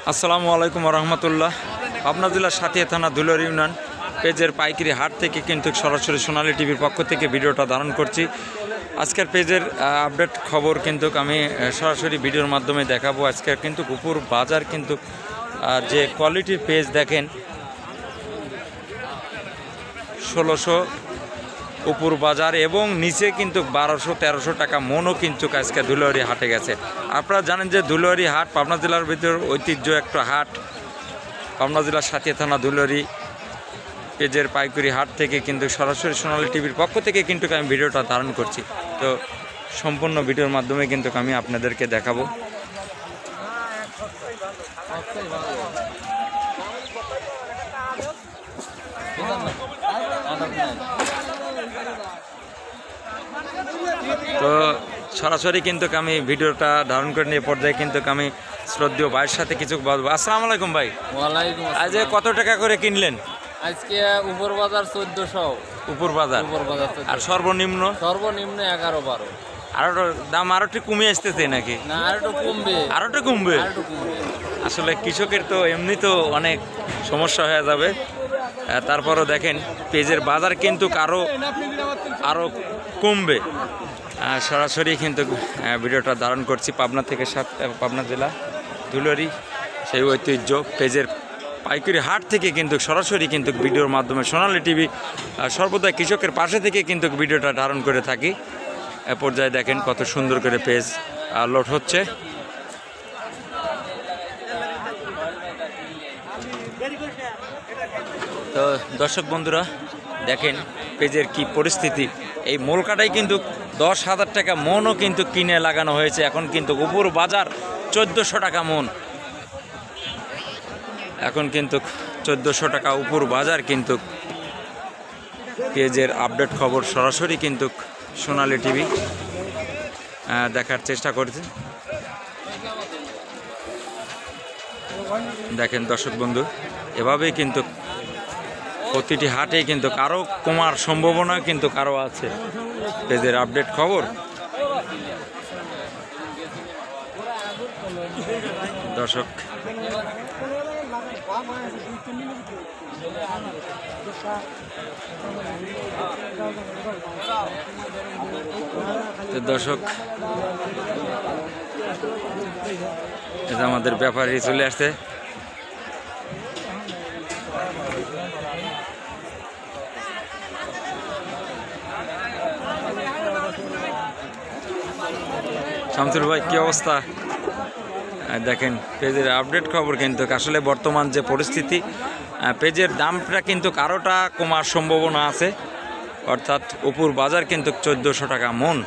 আসসালামু আলাইকুম রহমতুল্লাহ। পাবনা জেলার সাথিয়া থানা ধুলার ইউনিয়ন পেজের পাইকারি হাট থেকে কিন্তু সরাসরি সোনালী টিভির পক্ষ থেকে ভিডিওটা ধারণ করছি। আজকের পেজের আপডেট খবর কিন্তু আমি সরাসরি ভিডিওর মাধ্যমে দেখাবো। আজকের কিন্তু উপর বাজার কিন্তু যে কোয়ালিটির পেজ দেখেন 1600 উপর বাজার এবং নিচে কিন্তু 1200-1300 টাকা মনও কিন্তু আজকে ধুলাউড়ি হাটে গেছে। আপনারা জানেন যে ধুলাউড়ি হাট পাবনা জেলার ভিতর ঐতিহ্য একটা হাট। পাবনা জেলার সাথিয়া থানা ধুলাউড়ি পেজের পাইকারি হাট থেকে কিন্তু সরাসরি সোনালী টিভির পক্ষ থেকে কিন্তু আমি ভিডিওটা ধারণ করছি। তো সম্পূর্ণ ভিডিওর মাধ্যমে কিন্তু আমি আপনাদেরকে দেখাবো। তো সরাসরি কিন্তু আমি ভিডিওটা ধারণ করে নিয়ে পর্যায়ে কিন্তু আমি শ্রদ্ধেয় ভাইয়ের সাথে কিছু বলবো। আসসালামু আলাইকুম ভাই। ওয়ালাইকুম আজ কত টাকা করে কিনলেন? আজকে উপর বাজার 1400 উপর বাজার আর সর্বনিম্ন 11-12 আরো দাম আরো একটু কমে আসতেছে নাকি? না আরো একটু কমবে। আসলে কৃষকের তো এমনি তো অনেক সমস্যা হয়ে যাবে। তারপরও দেখেন পেজের বাজার কিন্তু আরো কমবে। সরাসরি কিন্তু ভিডিওটা ধারণ করছি পাবনা থেকে পাবনা জেলা ধুলাউড়ি সেই ঐতিহ্য পেজের পাইকারি হাট থেকে কিন্তু সরাসরি কিন্তু ভিডিওর মাধ্যমে সোনালী টিভি সর্বদা কৃষকের পাশে থেকে কিন্তু ভিডিওটা ধারণ করে থাকি। এ পর্যায়ে দেখেন কত সুন্দর করে পেজ লোড হচ্ছে। তো দর্শক বন্ধুরা দেখেন পেজের কি পরিস্থিতি। এই মোলকাটাই কিন্তু 10,000 টাকা মনও কিন্তু কিনে লাগানো হয়েছে। এখন কিন্তু উপর বাজার 1400 টাকা মন। এখন কিন্তু 1400 টাকা উপর বাজার কিন্তু পেজের আপডেট খবর সরাসরি কিন্তু সোনালী টিভি দেখার চেষ্টা করছে। দেখেন দর্শক বন্ধু এভাবেই কিন্তু প্রতিটি হাটেই কিন্তু কারো কমার সম্ভাবনা কিন্তু কারো আছে। পেজের আপডেট খবর দর্শক এটা আমাদের ব্যাপারী চলে আসছে। শামসুল ভাই কি অবস্থা? দেখেন পেজের আপডেট খবর কিন্তু আসলে বর্তমান যে পরিস্থিতি পেজের দামটা কিন্তু কারোটা কমার সম্ভাবনা আছে। অর্থাৎ উপর বাজার কিন্তু 1400 টাকা মন।